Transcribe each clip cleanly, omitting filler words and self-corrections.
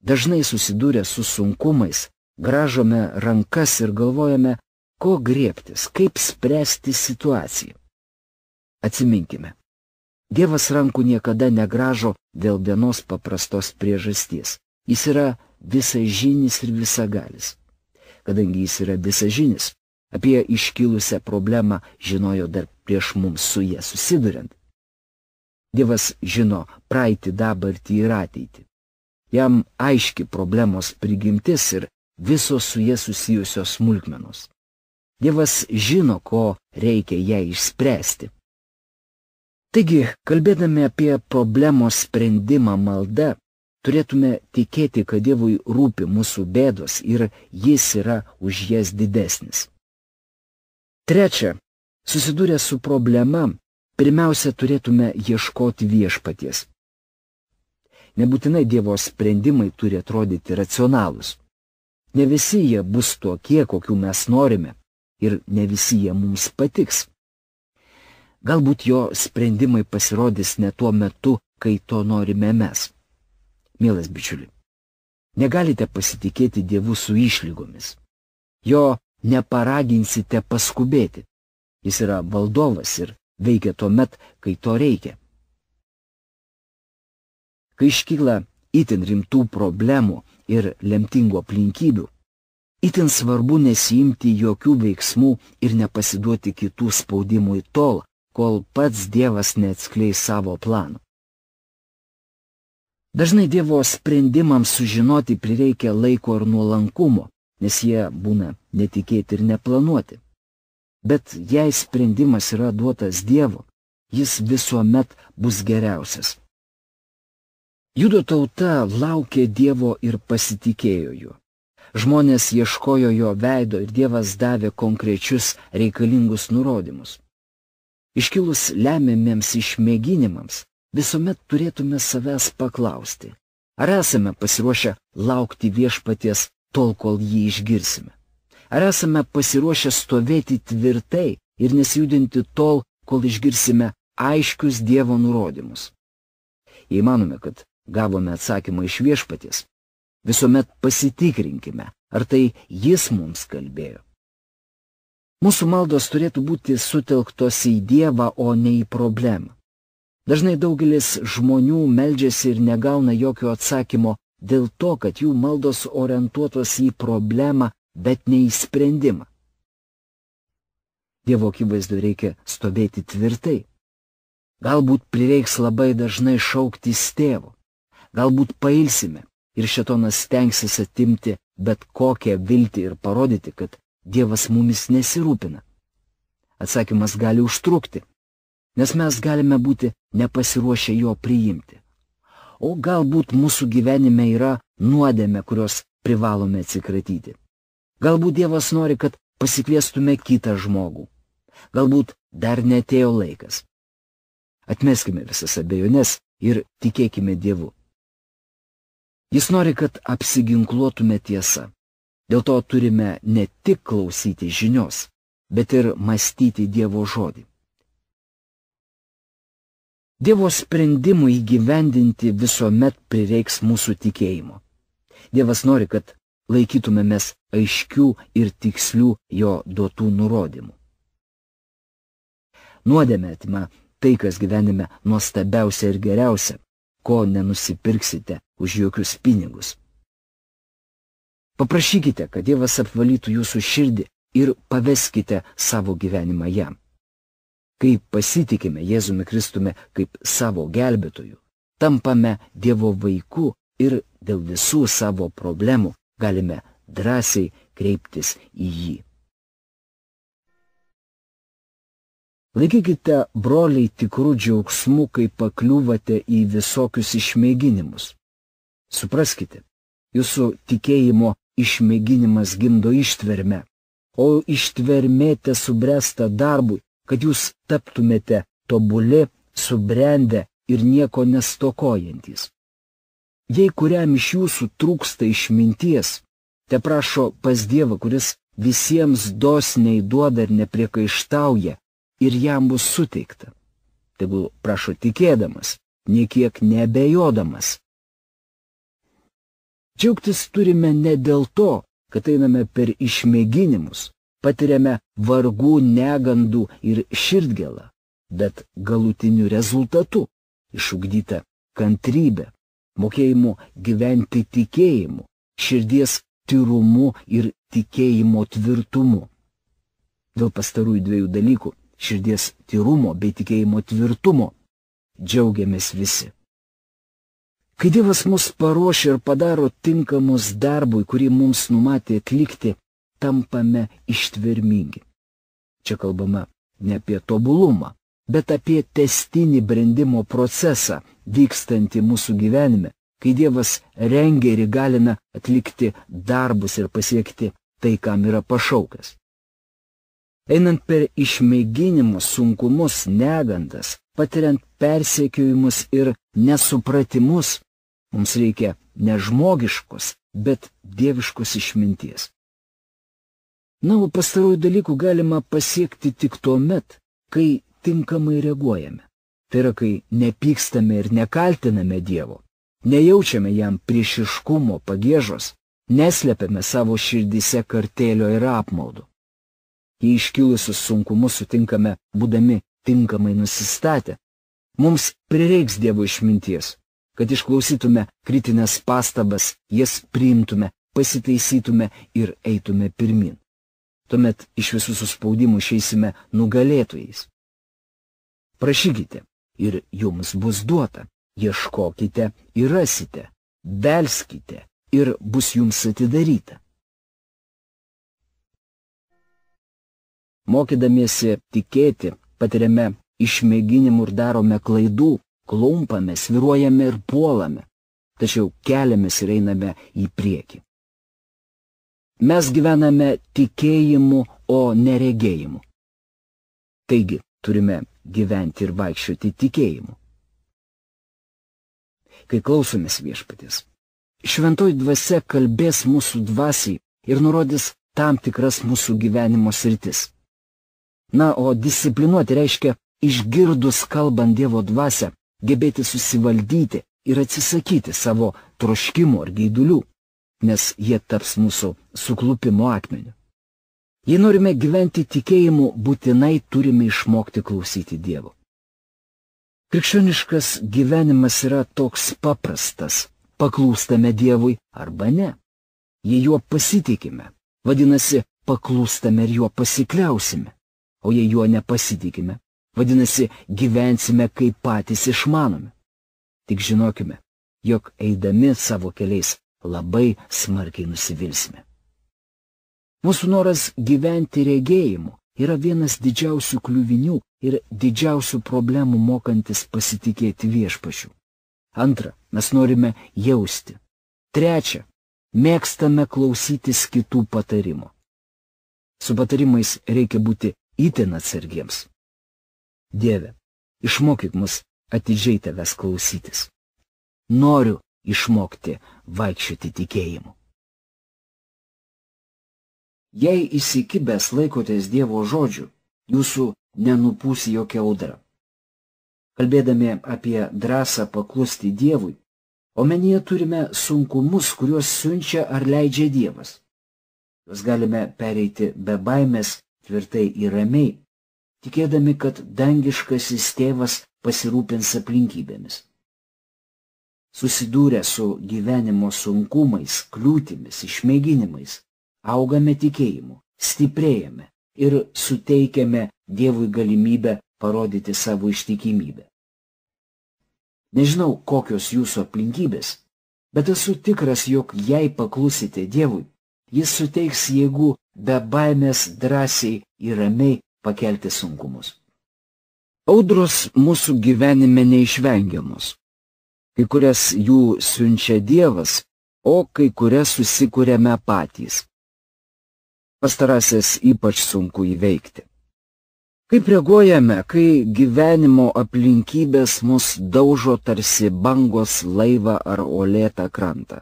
Dažnai susidūrę su sunkumais, grąžome rankas ir galvojame, ko griebtis, kaip spręsti situaciją. Atsiminkime, Dievas rankų niekada negrąžo dėl vienos paprastos priežasties. Jis yra visažinis ir visagalis. Kadangi jis yra visažinis, apie iškilusią problemą žinojo dar prieš mums su ja susiduriant. Dievas žino praeitį, dabartį ir ateitį. Jam aiški problemos prigimtis ir visos su jie susijusios smulkmenos. Dievas žino, ko reikia ją išspręsti. Taigi, kalbėdami apie problemos sprendimą malda, turėtume tikėti, kad Dievui rūpi mūsų bėdos ir jis yra už jas didesnis. Trečia, susidūrę su problema, pirmiausia turėtume ieškoti viešpaties. Nebūtinai Dievo sprendimai turi atrodyti racionalūs. Ne visi jie bus tokie, kokių mes norime, ir ne visi jie mums patiks. Galbūt jo sprendimai pasirodys ne tuo metu, kai to norime mes. Mielas bičiuli, negalite pasitikėti Dievu su išlygomis. Jo neparaginsite paskubėti. Jis yra valdovas ir veikia tuo met, kai to reikia. Kai iškyla itin rimtų problemų ir lemtingų aplinkybių, itin svarbu nesiimti jokių veiksmų ir nepasiduoti kitų spaudimui tol, kol pats Dievas neatskleis savo planų. Dažnai Dievo sprendimams sužinoti prireikia laiko ir nuolankumo, nes jie būna netikėti ir neplanuoti. Bet jei sprendimas yra duotas Dievo, jis visuomet bus geriausias. Judo tauta laukė Dievo ir pasitikėjo juo. Žmonės ieškojo jo veido ir Dievas davė konkrečius reikalingus nurodymus. Iškilus lemiamiems išmėginimams, visuomet turėtume savęs paklausti, ar esame pasiruošę laukti viešpaties tol, kol jį išgirsime. Ar esame pasiruošę stovėti tvirtai ir nesijudinti tol, kol išgirsime aiškius Dievo nurodymus. Jei manome, kad gavome atsakymą iš viešpaties, visuomet pasitikrinkime, ar tai jis mums kalbėjo. Mūsų maldos turėtų būti sutelktos į Dievą, o ne į problemą. Dažnai daugelis žmonių meldžiasi ir negauna jokio atsakymo dėl to, kad jų maldos orientuotos į problemą, bet ne į sprendimą. Dievo akivaizdu reikia stovėti tvirtai. Galbūt prireiks labai dažnai šauktis tėvo. Galbūt pailsime ir šėtonas stengsis atimti bet kokią viltį ir parodyti, kad Dievas mumis nesirūpina. Atsakymas gali užtrukti, nes mes galime būti nepasiruošę jo priimti. O galbūt mūsų gyvenime yra nuodėmė, kurios privalome atsikratyti. Galbūt Dievas nori, kad pasikviestume kitą žmogų. Galbūt dar neatėjo laikas. Atmeskime visas abejones ir tikėkime Dievu. Jis nori, kad apsiginkluotume tiesą. Dėl to turime ne tik klausyti žinios, bet ir mąstyti Dievo žodį. Dievo sprendimų įgyvendinti visuomet prireiks mūsų tikėjimo. Dievas nori, kad laikytumėmės aiškių ir tikslių jo duotų nurodymų. Nuodėmė atima tai, kas gyvenime nuostabiausia ir geriausia, ko nenusipirksite už jokius pinigus. Paprašykite, kad Dievas apvalytų jūsų širdį ir paveskite savo gyvenimą jam. Kai pasitikime Jėzumi Kristumi kaip savo gelbėtoju, tampame Dievo vaiku ir dėl visų savo problemų galime drąsiai kreiptis į jį. Laikykite, broliai, tikrų džiaugsmų, kai pakliūvate į visokius išmėginimus. Supraskite, jūsų tikėjimo išmėginimas gimdo ištvermę, o ištvermė tesubręsta darbui, kad jūs taptumėte tobuli, subrendę ir nieko nestokojantys. Jei kuriam iš jūsų trūksta išminties, teprašo pas Dievą, kuris visiems dosniai duoda ir nepriekaištauja, ir jam bus suteikta. Tegul prašo tikėdamas, niekiek neabejodamas. Džiaugtis turime ne dėl to, kad einame per išmėginimus, patiriame vargų, negandų ir širdgėlą, bet galutiniu rezultatu išugdyta kantrybė, mokėjimu gyventi tikėjimu, širdies tyrumu ir tikėjimo tvirtumu. Dėl pastarųjų dviejų dalykų - širdies tyrumo bei tikėjimo tvirtumo - džiaugiamės visi. Kai Dievas mus paruošia ir padaro tinkamus darbui, kurį mums numatė atlikti, tampame ištvermingi. Čia kalbama ne apie tobulumą, bet apie tęstinį brendimo procesą vykstantį mūsų gyvenime, kai Dievas rengia ir įgalina atlikti darbus ir pasiekti tai, kam yra pašaukęs. Einant per išmėginimus, sunkumus, negandas, patiriant persekiojimus ir nesupratimus, mums reikia ne žmogiškos, bet dieviškos išminties. Na, o pastarųjų dalykų galima pasiekti tik tuomet, kai tinkamai reaguojame. Tai yra, kai nepykstame ir nekaltiname Dievo, nejaučiame jam priešiškumo, pagiežos, neslepiame savo širdyse kartėlio ir apmaudo. Jei iškilusius sunkumus sutinkame būdami tinkamai nusistatę, mums prireiks Dievo išminties, kad išklausytume kritinės pastabas, jas priimtume, pasitaisytume ir eitume pirmin. Tuomet iš visų suspaudimų išeisime nugalėtojais. Prašykite ir jums bus duota, ieškokite ir rasite, belskite ir bus jums atidaryta. Mokydamiesi tikėti, patiriame išmėginimų ir darome klaidų, klumpame, svyruojame ir puolame, tačiau keliamės ir einame į priekį. Mes gyvename tikėjimu, o neregėjimu. Taigi, turime gyventi ir vaikščioti tikėjimu. Kai klausomės Viešpaties, šventoji dvasia kalbės mūsų dvasiai ir nurodys tam tikras mūsų gyvenimo sritis. Na, o disciplinuoti reiškia išgirdus kalbant Dievo dvasią, gebėti susivaldyti ir atsisakyti savo troškimų ar geidulių, nes jie taps mūsų suklupimo akmeniu. Jei norime gyventi tikėjimu, būtinai turime išmokti klausyti Dievo. Krikščioniškas gyvenimas yra toks paprastas - paklūstame Dievui arba ne. Jei juo pasitikime, vadinasi, paklūstame ir juo pasikliausime. O jei juo nepasitikime, vadinasi, gyvensime kaip patys išmanome. Tik žinokime, jog eidami savo keliais labai smarkiai nusivilsime. Mūsų noras gyventi regėjimu yra vienas didžiausių kliuvinių ir didžiausių problemų mokantis pasitikėti Viešpačiu. Antra, mes norime jausti. Trečia, mėgstame klausytis kitų patarimų. Su patarimais reikia būti itin atsargiems. Dieve, išmokyk mus atidžiai tavęs klausytis. Noriu išmokti vaikščioti tikėjimu. Jei įsikibęs laikotės Dievo žodžių, jūsų nenupūs jokia audra. Kalbėdami apie drąsą paklusti Dievui, omenyje turime sunkumus, kuriuos siunčia ar leidžia Dievas. Juos galime pereiti be baimės, tvirtai ir ramiai, tikėdami, kad dangiškasis tėvas pasirūpins aplinkybėmis. Susidūrę su gyvenimo sunkumais, kliūtimis, išmėginimais, augame tikėjimu, stiprėjame ir suteikiame Dievui galimybę parodyti savo ištikimybę. Nežinau, kokios jūsų aplinkybės, bet esu tikras, jog jei paklusite Dievui, Jis suteiks jėgų be baimės drąsiai ir ramiai pakelti sunkumus. Audros mūsų gyvenime neišvengiamos. Kai kurias jų siunčia Dievas, o kai kurias susikuriame patys. Pastarąsias ypač sunku įveikti. Kaip reaguojame, kai gyvenimo aplinkybės mus daužo tarsi bangos laivą ar uolėtą krantą?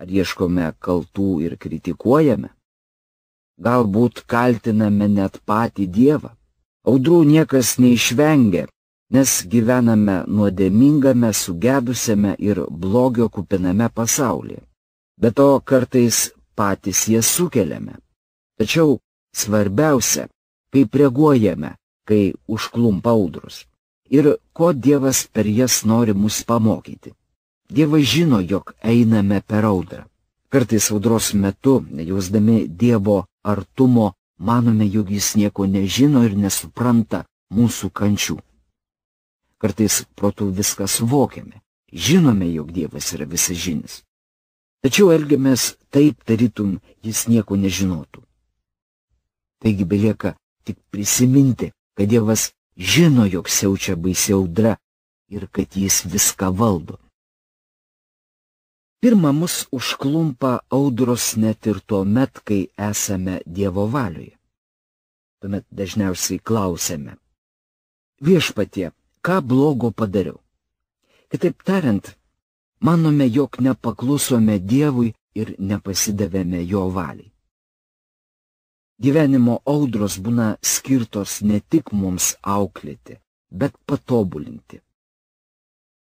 Ar ieškome kaltų ir kritikuojame? Galbūt kaltiname net patį Dievą. Audrų niekas neišvengia, nes gyvename nuodėmingame, sugedusiame ir blogio kupiname pasaulyje. Be to kartais patys jas sukeliame. Tačiau svarbiausia, kaip reaguojame, kai užklumpa audros. Ir ko Dievas per jas nori mus pamokyti. Dievas žino, jog einame per audrą. Kartais audros metu, nejausdami Dievo artumo, manome, jog jis nieko nežino ir nesupranta mūsų kančių. Kartais protu viską suvokiame, žinome, jog Dievas yra visažinis. Tačiau elgiamės taip, tarytum jis nieko nežinotų. Taigi belieka tik prisiminti, kad Dievas žino, jog siaučia baisi audra ir kad jis viską valdo. Pirma, mus užklumpa audros net ir tuomet, kai esame Dievo valioje. Tuomet dažniausiai klausiame: Viešpatie, ką blogo padariau? Kitaip tariant, manome, jog nepaklusome Dievui ir nepasidavėme jo valiai. Gyvenimo audros būna skirtos ne tik mums auklėti, bet patobulinti.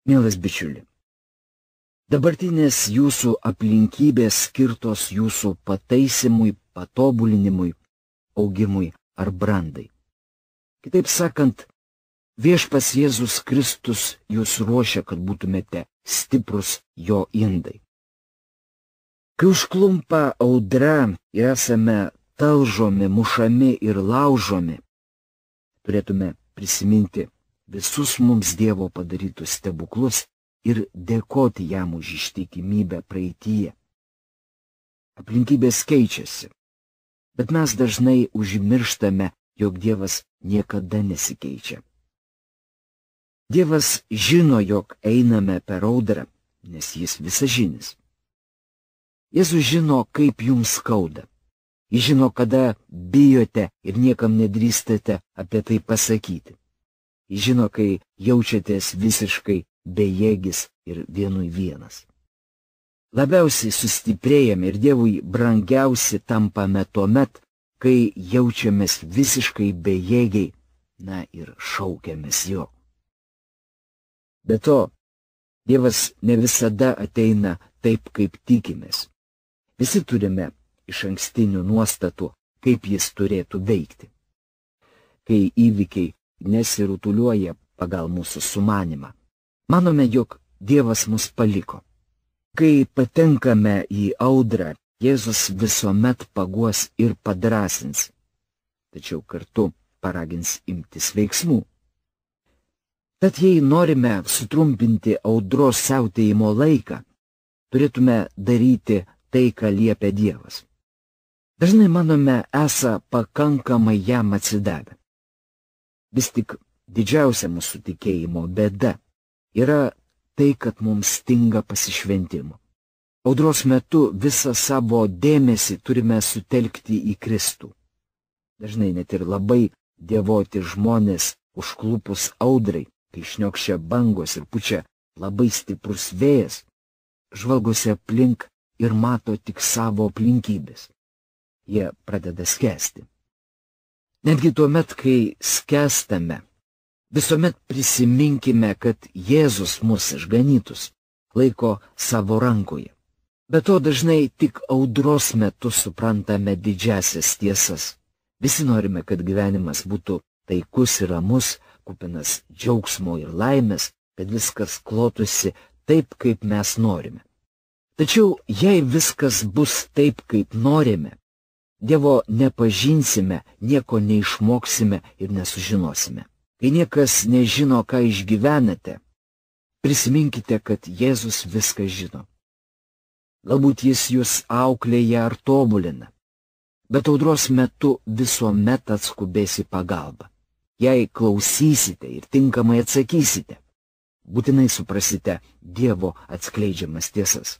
Mielas bičiuli, dabartinės jūsų aplinkybės skirtos jūsų pataisimui, patobulinimui, augimui ar brandai. Kitaip sakant, Viešpats Jėzus Kristus jūs ruošia, kad būtumėte stiprus jo indai. Kai užklumpa audra ir esame talžomi, mušami ir laužomi, turėtume prisiminti visus mums Dievo padarytus stebuklus ir dėkoti jam už ištikimybę praeityje. Aplinkybės keičiasi, bet mes dažnai užmirštame, jog Dievas niekada nesikeičia. Dievas žino, jog einame per audrą, nes jis visažinis. Jėzus žino, kaip jums skauda. Jis žino, kada bijote ir niekam nedrįstate apie tai pasakyti. Jis žino, kai jaučiatės visiškai bejėgis ir vienui vienas. Labiausiai sustiprėjame ir Dievui brangiausi tampame tuomet, kai jaučiamės visiškai bejėgiai, na ir šaukiamės jo. Be to, Dievas ne visada ateina taip, kaip tikimės. Visi turime išankstinių nuostatų, kaip jis turėtų veikti. Kai įvykiai nesirutuliuoja pagal mūsų sumanimą, manome, jog Dievas mus paliko. Kai patenkame į audrą, Jėzus visuomet paguos ir padrąsins, tačiau kartu paragins imtis veiksmų. Tad jei norime sutrumpinti audros siautėjimo laiką, turėtume daryti tai, ką liepia Dievas. Dažnai manome esą pakankamai jam atsidavę. Vis tik didžiausia mūsų tikėjimo bėda yra tai, kad mums stinga pasišventimo. Audros metu visą savo dėmesį turime sutelkti į Kristų. Dažnai net ir labai dievoti žmonės užklupus audrai, kai šniokščia bangos ir pučia labai stiprus vėjas, žvalgosi aplink ir mato tik savo aplinkybės. Jie pradeda skęsti. Netgi tuomet, kai skęstame, visuomet prisiminkime, kad Jėzus mus išganytus laiko savo rankoje. Be to dažnai tik audros metu suprantame didžiasias tiesas. Visi norime, kad gyvenimas būtų taikus ir ramus, kupinas džiaugsmo ir laimės, kad viskas klotusi taip, kaip mes norime. Tačiau jei viskas bus taip, kaip norime, Dievo nepažinsime, nieko neišmoksime ir nesužinosime. Kai niekas nežino, ką išgyvenate, prisiminkite, kad Jėzus viską žino. Galbūt jis jūs auklėja ar tobulina, bet audros metu visuomet atskubės į pagalbą. Jei klausysite ir tinkamai atsakysite, būtinai suprasite Dievo atskleidžiamas tiesas.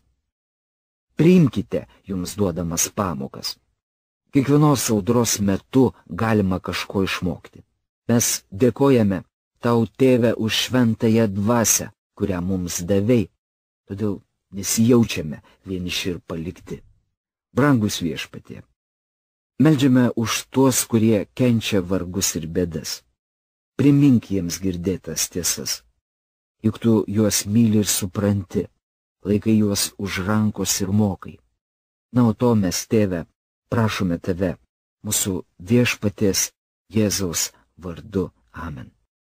Priimkite jums duodamas pamokas. Kiekvienos audros metu galima kažko išmokti. Mes dėkojame tau, Tėve, už šventąją dvasią, kurią mums davei, todėl nesijaučiame vieniši ir palikti. Brangus Viešpatie, meldžiame už tuos, kurie kenčia vargus ir bėdas. primink jiems girdėtas tiesas. Juk tu juos myli ir supranti, laikai juos už rankos ir mokai. Na, o to mes, Tėve, prašome Tave, mūsų Viešpaties Jėzaus vardu. Amen.